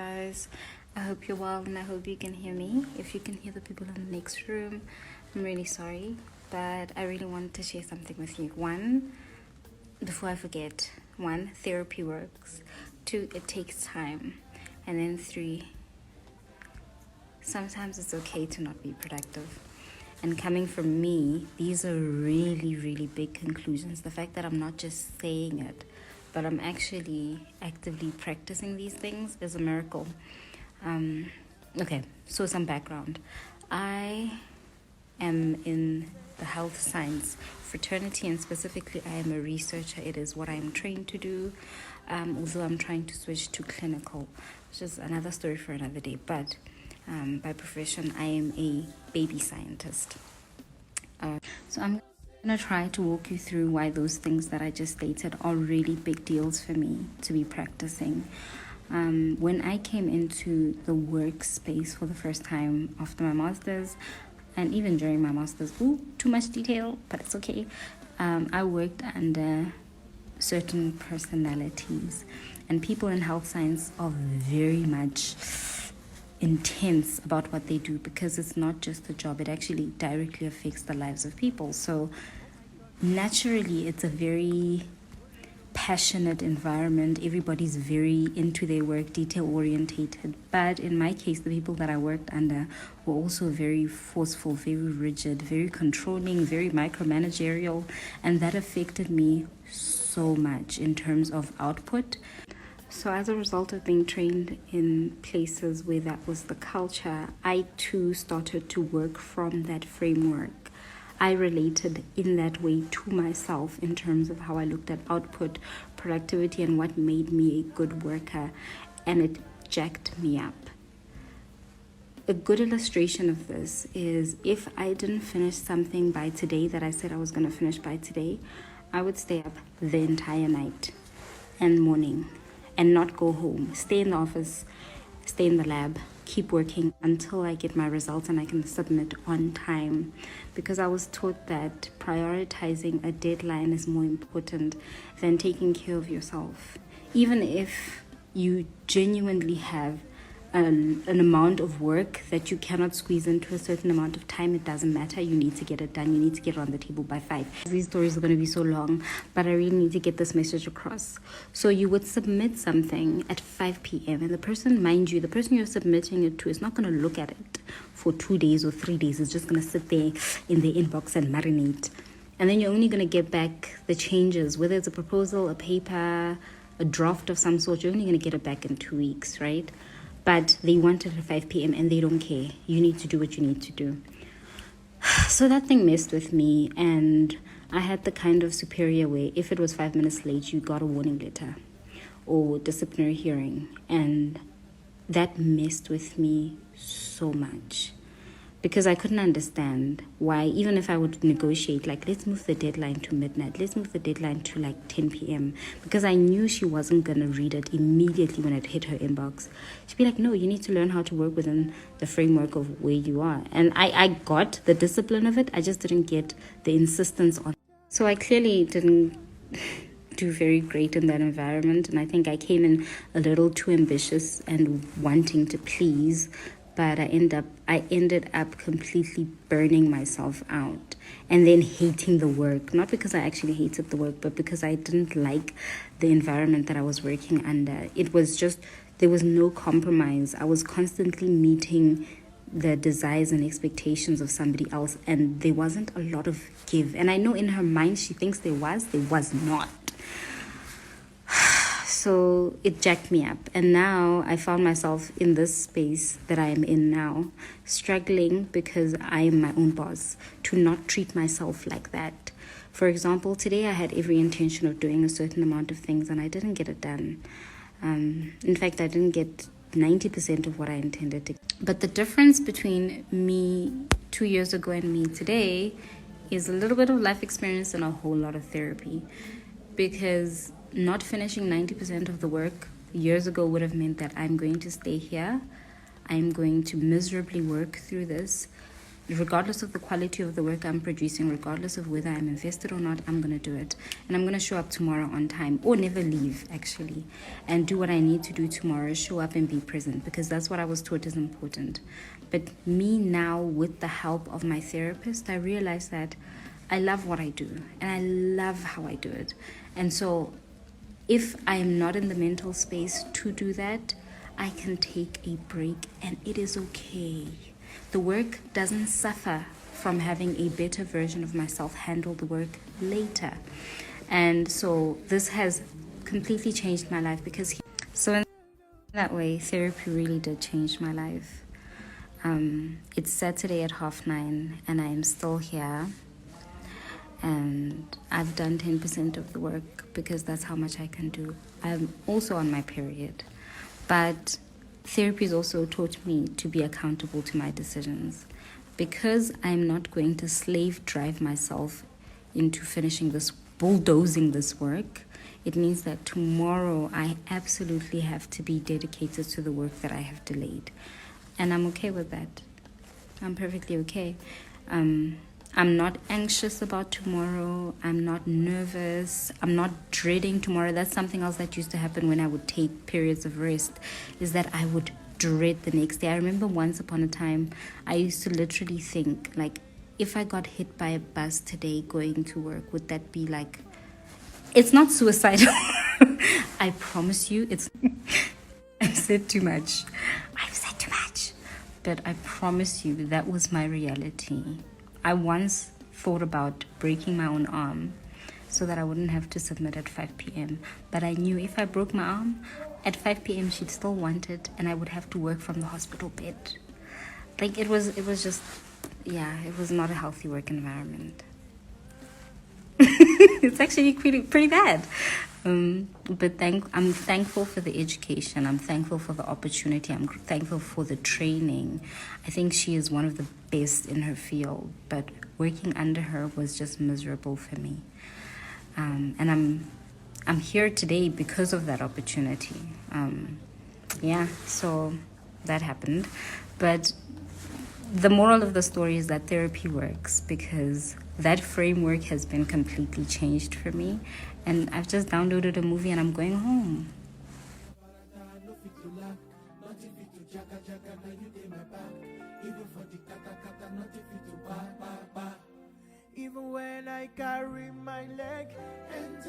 guys. I hope you're well and I hope you can hear me. If you can hear the people in the next room, I'm really sorry, but I really wanted to share something with you. One, before I forget, one, therapy works. Two, it takes time. And then three, sometimes it's okay to not be productive. And coming from me, these are really, really big conclusions. The fact that I'm not just saying it, but I'm actually actively practicing these things is a miracle. Okay, so some background. I am in the health science fraternity, and specifically I am a researcher. It is what I am trained to do, although I'm trying to switch to clinical, which is another story for another day. But by profession, I am a baby scientist. So I'm going to try to walk you through why those things that I just stated are really big deals for me to be practicing. When I came into the workspace for the first time after my master's, and even during my master's, too much detail, but it's okay. I worked under certain personalities, and people in health science are very much intense about what they do, because it's not just a job, it actually directly affects the lives of people. So naturally it's a very passionate environment. Everybody's very into their work, detail orientated. But in my case, the people that I worked under were also very forceful, very rigid, very controlling, very micromanagerial, and that affected me so much in terms of output. So as a result of being trained in places where that was the culture, I too started to work from that framework. I related in that way to myself in terms of how I looked at output, productivity, and what made me a good worker, and it jacked me up. A good illustration of this is if I didn't finish something by today that I said I was going to finish by today, I would stay up the entire night and morning and not go home, stay in the office, stay in the lab, keep working until I get my results and I can submit on time, because I was taught that prioritizing a deadline is more important than taking care of yourself. Even if you genuinely have an amount of work that you cannot squeeze into a certain amount of time, it doesn't matter. You need to get it done. You need to get it on the table by 5. These stories are going to be so long, but I really need to get this message across. So you would submit something at 5 p.m. and the person, mind you, the person you're submitting it to is not going to look at it for 2 days or 3 days. It's just going to sit there in the inbox and marinate. And then you're only going to get back the changes, whether it's a proposal, a paper, a draft of some sort. You're only going to get it back in 2 weeks, right? But they want it at 5 p.m. and they don't care. You need to do what you need to do. So that thing messed with me, and I had the kind of superior where if it was 5 minutes late, you got a warning letter or disciplinary hearing. And that messed with me so much, because I couldn't understand why, even if I would negotiate, like, let's move the deadline to midnight, let's move the deadline to like 10 p.m. because I knew she wasn't going to read it immediately when it hit her inbox. She'd be like, no, you need to learn how to work within the framework of where you are. And I got the discipline of it. I just didn't get the insistence on it. So I clearly didn't do very great in that environment. And I think I came in a little too ambitious and wanting to please, but I ended up completely burning myself out and then hating the work. Not because I actually hated the work, but because I didn't like the environment that I was working under. It was just, there was no compromise. I was constantly meeting the desires and expectations of somebody else, and there wasn't a lot of give. And I know in her mind she thinks there was not. So it jacked me up, and now I found myself in this space that I am in now, struggling because I am my own boss, to not treat myself like that. For example, today I had every intention of doing a certain amount of things and I didn't get it done. In fact, I didn't get 90% of what I intended to. But the difference between me 2 years ago and me today is a little bit of life experience and a whole lot of therapy, because not finishing 90% of the work years ago would have meant that I'm going to stay here, I'm going to miserably work through this, regardless of the quality of the work I'm producing, regardless of whether I'm invested or not, I'm going to do it. And I'm going to show up tomorrow on time, or never leave, actually, and do what I need to do tomorrow, show up and be present, because that's what I was taught is important. But me now, with the help of my therapist, I realize that I love what I do, and I love how I do it. And so if I am not in the mental space to do that, I can take a break, and it is okay. The work doesn't suffer from having a better version of myself handle the work later. And so this has completely changed my life, because so in that way, therapy really did change my life. It's Saturday at 9:30 and I am still here, and I've done 10% of the work because that's how much I can do. I'm also on my period, but therapy has also taught me to be accountable to my decisions, because I'm not going to slave drive myself into finishing this, bulldozing this work. It means that tomorrow I absolutely have to be dedicated to the work that I have delayed. And I'm okay with that. I'm perfectly okay. I'm not anxious about tomorrow. I'm not nervous. I'm not dreading tomorrow. That's something else that used to happen when I would take periods of rest, is that I would dread the next day. I remember once upon a time, I used to literally think, like, if I got hit by a bus today going to work, would that be like, it's not suicidal. I promise you, it's, I've said too much. But I promise you, that was my reality. I once thought about breaking my own arm so that I wouldn't have to submit at 5 p.m. But I knew if I broke my arm, at 5 p.m. she'd still want it, and I would have to work from the hospital bed. Like, it was just, yeah, it was not a healthy work environment. It's actually pretty bad. But I'm thankful for the education. I'm thankful for the opportunity. I'm thankful for the training. I think she is one of the best in her field, but working under her was just miserable for me. And I'm here today because of that opportunity. Yeah, so that happened. But the moral of the story is that therapy works, because that framework has been completely changed for me. And I've just downloaded a movie and I'm going home. Even when I carry my leg and